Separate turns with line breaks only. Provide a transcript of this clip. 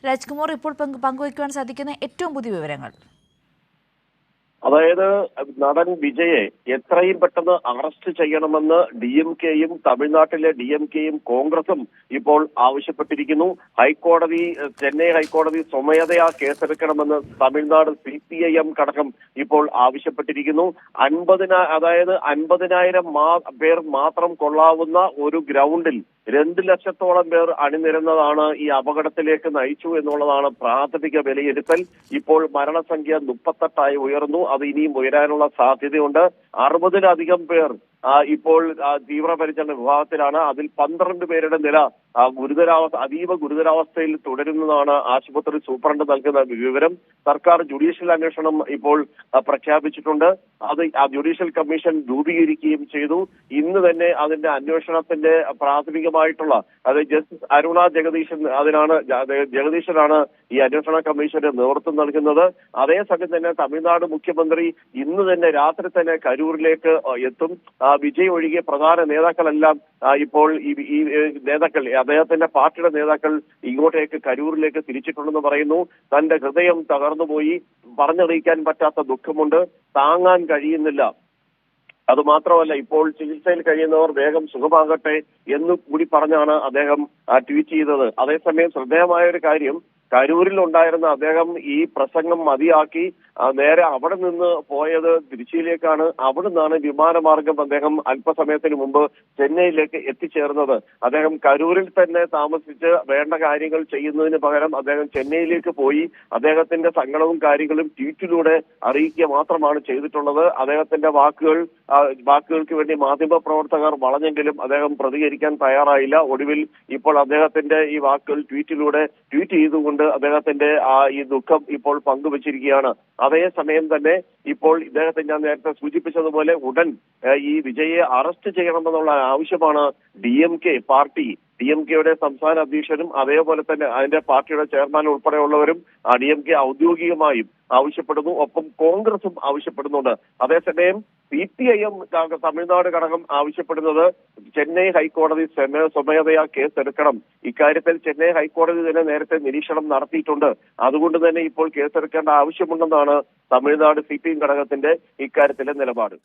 രാജ്കുമാർ, ഇപ്പോൾ പങ്കുവയ്ക്കുവാൻ സാധിക്കുന്ന ഏറ്റവും പുതിയ വിവരങ്ങൾ?
അതായത് നടൻ വിജയെ എത്രയും പെട്ടെന്ന് അറസ്റ്റ് ചെയ്യണമെന്ന് DMK-യും തമിഴ്നാട്ടിലെ DMK-യും കോൺഗ്രസും ഇപ്പോൾ ആവശ്യപ്പെട്ടിരിക്കുന്നു. ചെന്നൈ ഹൈക്കോടതി സ്വമേധയാ കേസെടുക്കണമെന്ന് തമിഴ്നാട് CPIM ഘടകം ഇപ്പോൾ ആവശ്യപ്പെട്ടിരിക്കുന്നു. 50,000 പേർ മാത്രം കൊള്ളാവുന്ന ഒരു ഗ്രൗണ്ടിൽ 2 ലക്ഷത്തോളം പേർ അണിനിരന്നതാണ് ഈ അപകടത്തിലേക്ക് നയിച്ചു എന്നുള്ളതാണ് പ്രാഥമിക വിലയിരുത്തൽ. ഇപ്പോൾ മരണസംഖ്യ 38 ഉയർന്നു. അത് ഇനിയും ഉയരാനുള്ള സാധ്യതയുണ്ട്. 60-ലധികം പേർ ഇപ്പോൾ തീവ്രപരിചരണ വിഭാഗത്തിലാണ്. അതിൽ 12 പേരുടെ നില അതീവ ഗുരുതരാവസ്ഥയിൽ തുടരുന്നതാണ് ആശുപത്രി സൂപ്രണ്ട് നൽകുന്ന വിവരം. സർക്കാർ ജുഡീഷ്യൽ അന്വേഷണം ഇപ്പോൾ പ്രഖ്യാപിച്ചിട്ടുണ്ട്. ജുഡീഷ്യൽ കമ്മീഷൻ രൂപീകരിക്കുകയും ചെയ്തു. ഇന്ന് തന്നെ അതിന്റെ അന്വേഷണത്തിന്റെ പ്രാഥമികമായിട്ടുള്ള ജസ്റ്റിസ് അരുണ ജഗദീശനാണ് ഈ അന്വേഷണ കമ്മീഷന്റെ നേതൃത്വം നൽകുന്നത്. അതേസമയം തന്നെ തമിഴ്നാട് മുഖ്യമന്ത്രി ഇന്ന് തന്നെ രാത്രി തന്നെ കരൂരിലേക്ക് എത്തും. വിജയ് ഒഴികെ പ്രധാന നേതാക്കളെല്ലാം ഇപ്പോൾ ഈ നേതാക്കൾ, അദ്ദേഹത്തിന്റെ പാർട്ടിയുടെ നേതാക്കൾ ഇങ്ങോട്ടേക്ക് കരൂരിലേക്ക് തിരിച്ചിട്ടുണ്ടെന്ന് പറയുന്നു. തന്റെ ഹൃദയം തകർന്നുപോയി, പറഞ്ഞറിയിക്കാൻ പറ്റാത്ത ദുഃഖമുണ്ട്, താങ്ങാൻ കഴിയുന്നില്ല. അതുമാത്രമല്ല, ഇപ്പോൾ ചികിത്സയിൽ കഴിയുന്നവർ വേഗം സുഖമാകട്ടെ എന്ന് കൂടി പറഞ്ഞാണ് അദ്ദേഹം ട്വീറ്റ് ചെയ്തത്. അതേസമയം ശ്രദ്ധേയമായ ഒരു കാര്യം, കരൂരിൽ ഉണ്ടായിരുന്ന അദ്ദേഹം ഈ പ്രസംഗം മതിയാക്കി നേരെ അവിടെ നിന്ന് പോയത് തിരുച്ചിയിലേക്കാണ്. അവിടെ നിന്നാണ് വിമാനമാർഗം അദ്ദേഹം അല്പസമയത്തിന് മുമ്പ് ചെന്നൈയിലേക്ക് എത്തിച്ചേർന്നത്. അദ്ദേഹം കരൂരിൽ തന്നെ താമസിച്ച് വേണ്ട കാര്യങ്ങൾ ചെയ്യുന്നതിന് പകരം അദ്ദേഹം ചെന്നൈയിലേക്ക് പോയി അദ്ദേഹത്തിന്റെ സങ്കടവും കാര്യങ്ങളും ട്വീറ്റിലൂടെ അറിയിക്കുക മാത്രമാണ് ചെയ്തിട്ടുള്ളത്. അദ്ദേഹത്തിന്റെ വാക്കുകൾക്ക് വേണ്ടി മാധ്യമപ്രവർത്തകർ വളഞ്ഞെങ്കിലും അദ്ദേഹം പ്രതികരിക്കാൻ തയ്യാറായില്ല. ഒടുവിൽ ഇപ്പോൾ അദ്ദേഹത്തിന്റെ ഈ വാക്കുകൾ ട്വീറ്റ് ചെയ്തുകൊണ്ട് അദ്ദേഹത്തിന്റെ ഈ ദുഃഖം ഇപ്പോൾ പങ്കുവച്ചിരിക്കുകയാണ്. അതേസമയം തന്നെ ഇപ്പോൾ ഇദ്ദേഹത്തെ ഞാൻ നേരത്തെ സൂചിപ്പിച്ചതുപോലെ ഉടൻ ഈ വിജയെ അറസ്റ്റ് ചെയ്യണമെന്നുള്ള ആവശ്യമാണ് DMK-യുടെ സംസ്ഥാന അധ്യക്ഷനും അതേപോലെ തന്നെ അതിന്റെ പാർട്ടിയുടെ ചെയർമാൻ ഉൾപ്പെടെയുള്ളവരും DMK ഔദ്യോഗികമായും ആവശ്യപ്പെടുന്നു. ഒപ്പം കോൺഗ്രസും ആവശ്യപ്പെടുന്നുണ്ട്. അതേസമയം CPIM തമിഴ്നാട് ഘടകം ആവശ്യപ്പെടുന്നത് ചെന്നൈ ഹൈക്കോടതി സ്വമേധയാ കേസെടുക്കണം. ഇക്കാര്യത്തിൽ ചെന്നൈ ഹൈക്കോടതി തന്നെ നേരത്തെ നിരീക്ഷണം നടത്തിയിട്ടുണ്ട്. അതുകൊണ്ട് തന്നെ ഇപ്പോൾ കേസെടുക്കേണ്ട ആവശ്യമുണ്ടെന്നാണ് തമിഴ്നാട് CPIM ഘടകത്തിന്റെ ഇക്കാര്യത്തിലെ നിലപാട്.